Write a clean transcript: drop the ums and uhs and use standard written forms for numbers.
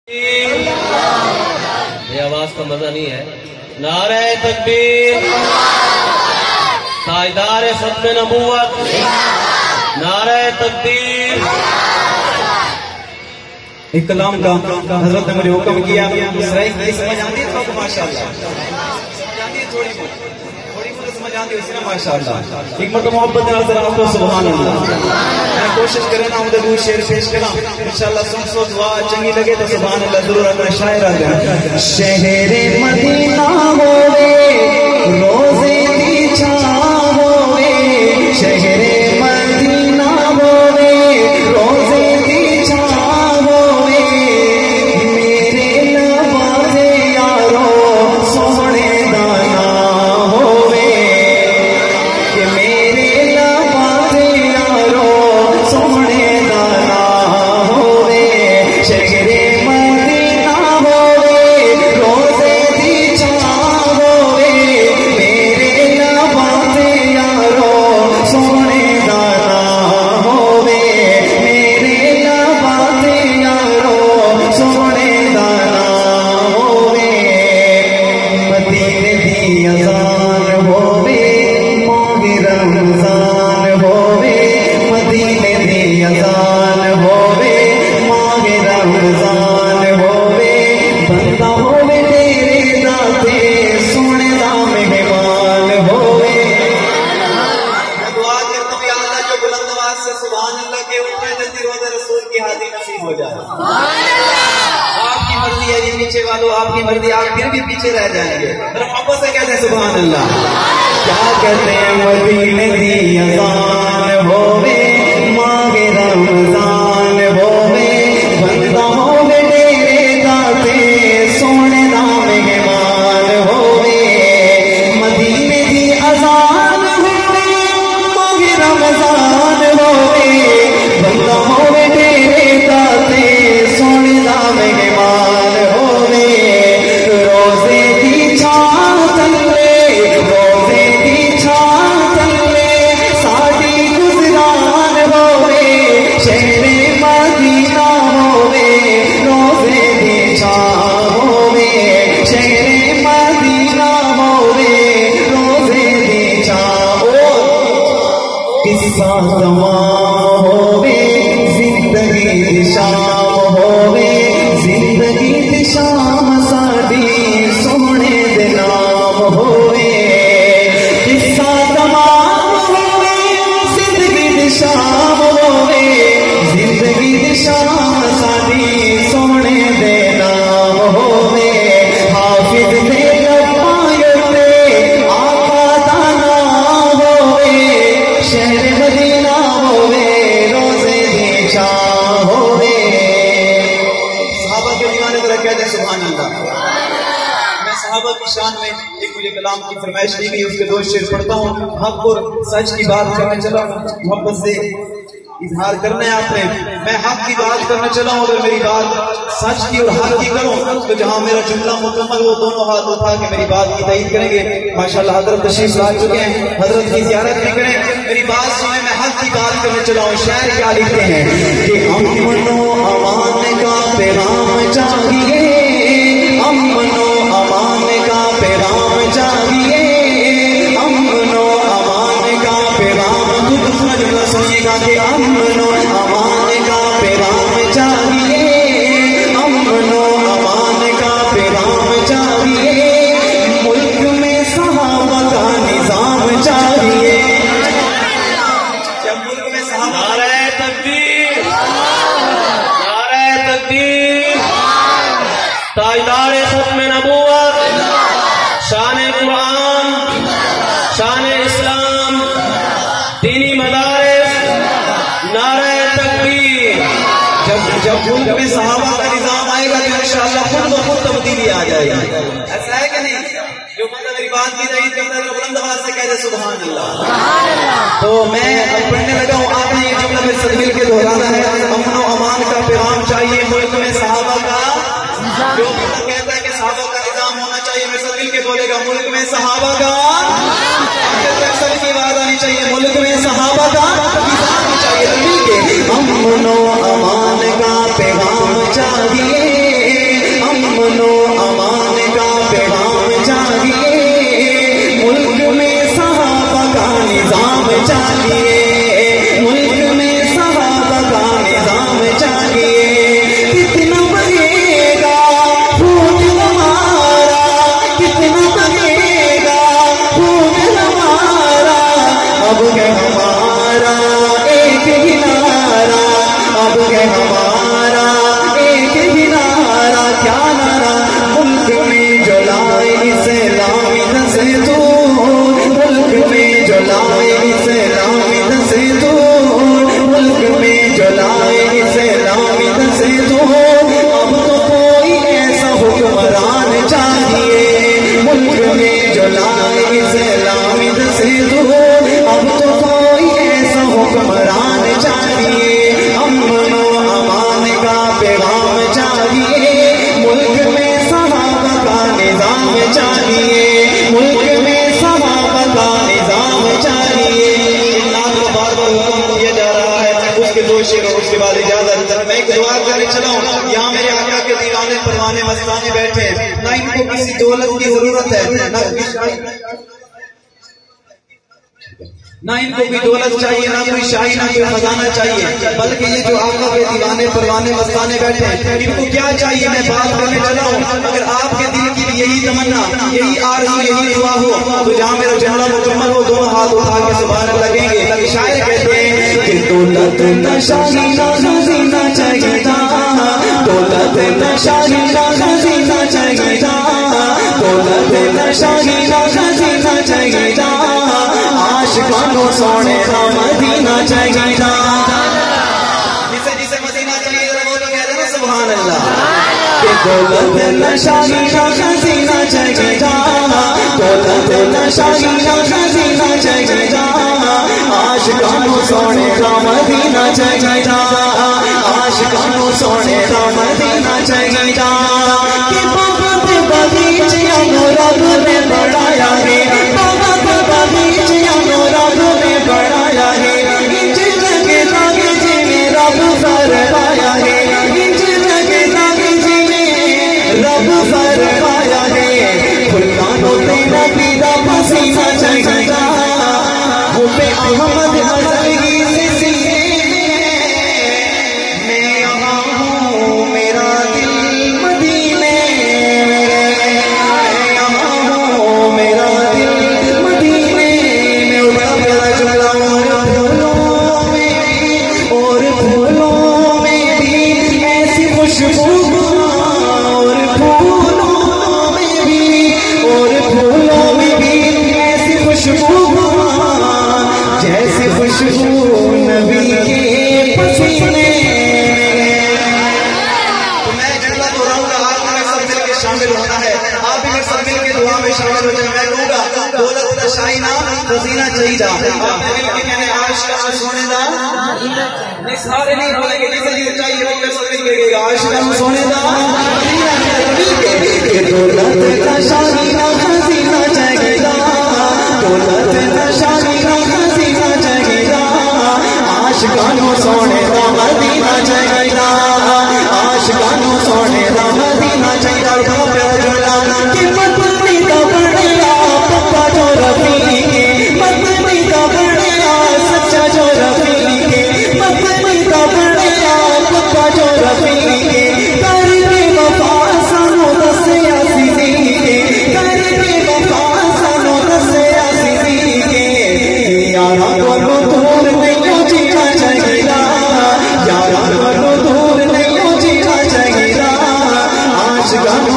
ये आवाज का मजा नहीं है। नारे तकबीर, ताजदार खत्म नबूवत, नारे तकबीर। एक कलाम का हजरत ने मुझे हुक्म किया, समझ आती है तो माशाअल्लाह, थोड़ी बहुत समझ आती है उसने माशाअल्लाह। एक मरतबा मोहब्बत नजर आपको सुभान अल्लाह। मैं कोशिश करें ना उधर दूर शेर पेश करा इंशाअल्लाह। सुन दुआ चंगी लगे तो सुभान अल्लाह जरूर अपना शायर आ जाए। शहरे मदीना होवे रोजे दी छाव होवे, शहरे मदीना होवे रोजे दी छाव होवे, मेरे नवाजे यारो सोहणे दा नाम होवे, कि मेरे नवाजे यारो सोहणे दा नाम होवे। शहरे मदीना होवे रोजे दी छाव होवे, मेरे नवाजे यारो सोहणे दा नाम होवे, मेरे नवाजे यारो सोहणे दा नाम होवे। मदीने दी अज़ान होवे माहे रमज़ान होवे, मदीने दी अज़ान होवे माहे रमज़ान होवे, बंदा होवे तेरे दाते सोने दा मेहमान होवे। मैं दुआ करता हूँ या अल्लाह जो बुलंद आवाज से सुभान अल्लाह के उठे जल्दी रोज़े रसूल की हाज़िरी नसीब हो जाए। आपकी मर्जी है जी पीछे वालों, आपकी मर्जी, आप फिर भी पीछे रह जाएंगे। मोहब्बत से कहते हैं सुभान अल्लाह। क्या कहते हैं मदीने दी अज़ान होवे माहे रमज़ान होवे, बंदा होवे तेरे दाते सोने दा मेहमान होवे। मदीने दी अज़ान होवे माहे रमज़ान होवे, बंदा होवे तेरे दाते सोने दा मेहमान होवे। रोजे दी छां तले, रोजे दी छां तले साडी गुजरान होवे, शहरे मदीना होवे रोजे दी छां होवे, शहरे मदीना होवे रोजे दी छां। किस्सा तमाम होवे जिंदगी दी शाम होवे, जिंदगी दी शाम साडी सोहणे दे नाम होवे। किस्सा तमाम होवे जिंदगी दी शाम होवे, जिंदगी दी शाम साडी सोहणे दे नाम होवे। हाफिज दे लपायते आका दा नाम होवे, शहर मदीना होवे रोजे दी छां होवे। सहाबा के दीवाने तरह कहते हैं सुभान अल्लाह। मैं सहाबा की शान में एक मुझे कलाम की फरमाइश दी गई, उसके दो शेर पढ़ता हूँ। हक और सच की बात करने चला, मोहब्बत से इजहार करना है आपने। मैं हक की बात करना चला हूँ, अगर मेरी बात सच की और हक की करूँ तो जहाँ मेरा जुमला मुकम्मल वो दोनों हाथ उठा के मेरी बात की तईद करेंगे। माशाल्लाह हजरत तशरीफ ला चुके हैं, हजरत की ज़ियारत भी करें। मेरी बात सुने, मैं हक की बात करने चला हूँ। शायर क्या लिखते हैं कि अमनो अमान का पैगाम चाहिए, अमनो अमान का पैगाम चाहिए, अमनो अमान का पैगाम। खुद दूसरा जुमला सुनिएगा कि अमनो अमान का पैगाम चाहिए, अमनो अमान का पैगाम चाहिए, मुल्क में सहाबा का निजाम चाहिए। जब मुल्क में सहाबा, नारे तकबीर, नारे तकबीर, ताजदार खत्म नबूवत, शान कुरान, शान इस्लाम, दीनी मदारिस, नारे तकबीर। जब मुल्क में सहाबा का निजाम आएगा तो इंशाअल्लाह खुद ब खुद तब्दीली आ जाएगी। ऐसा है कि नहीं? जो बंदा मेरी बात की नहीं करता है बुलंद आवाज से कहते सुभान अल्लाह। तो मैं अब पढ़ने लगा हूँ, आपने ये जुमला मेरे साथ मिल के दोहराना है। अमन और अमान का पैगाम चाहिए, मुल्क में सहाबा का। जो बंदा कहता है कि सहाबा का निजाम होना चाहिए, मेरे साथ मिल के बोलेगा मुल्क में सहाबा का। सबकी आवाज आनी चाहिए, मुल्क में सहाबा का निजाम चाहिए। अमन और अमान का पैगाम चाहिए, दीवाने मस्ताने बैठे, ना इनको किसी दौलत की जरूरत है, ना इनको कोई दौलत चाहिए, ना कोई शाही, ना कोई खजाना चाहिए, बल्कि ये जो आका के दीवाने परवाने मस्ताने बैठे हैं, इनको क्या चाहिए? मैं बात करने चला हूँ। अगर आपके दिल की यही तमन्ना, यही आरज़ू, यही दुआ हो, तो जहाँ मेरा जुमला मुकम्मल हो, दोनों हाथ उठा के सुभान लगेंगे। शायर कहते हैं कि दौलत न शाही ना खजीना चाहिए, दौलत न शाही ना खजीना चाहिए, दौलत न शाही ना खजीना चाहिए, आशिकानो सोने का मदीना चाहिए। जिसे मदीना चाहिए वो तो कह रहे हैं सुभान अल्लाह। कि दौलत न शाही ना खजीना चाहिए, दौलत न शाही ना खजीना चाहिए, आशिकानो सोने का मदीना चाहिए, आशिकानो सोने का मदीना चाहिए। कि बहुत बगीचिया रब ने बढ़ाया है, बहुत बगीचिया रब ने बढ़ाया है, इंच लगे लग जिन्हें रब फरमाया है, इंच लगे लग जिन्हें रब फरमाया है। फुलकानों पे नबी दा पसीना चढ़ा, वो पे अहमद अजहरी से सीने मैं यहाँ हूँ, मेरा दिल मदीने में, मैं यहाँ हूँ, मेरा दिल मदीने में। बड़ा प्यारा जुमला। और फूलों में भी ऐसी खुशबू, और फूलों में भी, और फूलों में भी ऐसी खुशबू, जैसी खुशबू नबी के पसीने। तो मैं जुमला दोहराऊंगा, आपको मेरे साथ मिलकर शामिल होना है, आप भी मेरे साथ मिलकर दुआ में शामिल हो जाए। मैं कहूँगा दौलत दा शाही ना खजीना चाहिए, आपने मिलकर कहने आशिका सोने दा, नहीं सारे नहीं बोलेंगे, जिसे चाहिए वो मेरे साथ मिलकर आशिका सोने दा। दौलत दा शाही ना खजीना चाहिए, दौलत दा शाही ना खजीना चाहिए, आशिकानो सोने दा मदीना चाहिए, आशिकानो सोने दा मदीना चाहिए। कि मदनी का बड़ा पप्पा जो रफी के, मदनी का बड़ा सच्चा जो रफी के, मदनी का बड़ा पप्पा जो रफी के, कर दे वफा सानो दसिया सीधी के, कर दे वफा सानो दसिया सीधी के। यारा को दूर नहीं जीना चाहिए, यारा को दूर नहीं जीना चाहिए, आशिकानो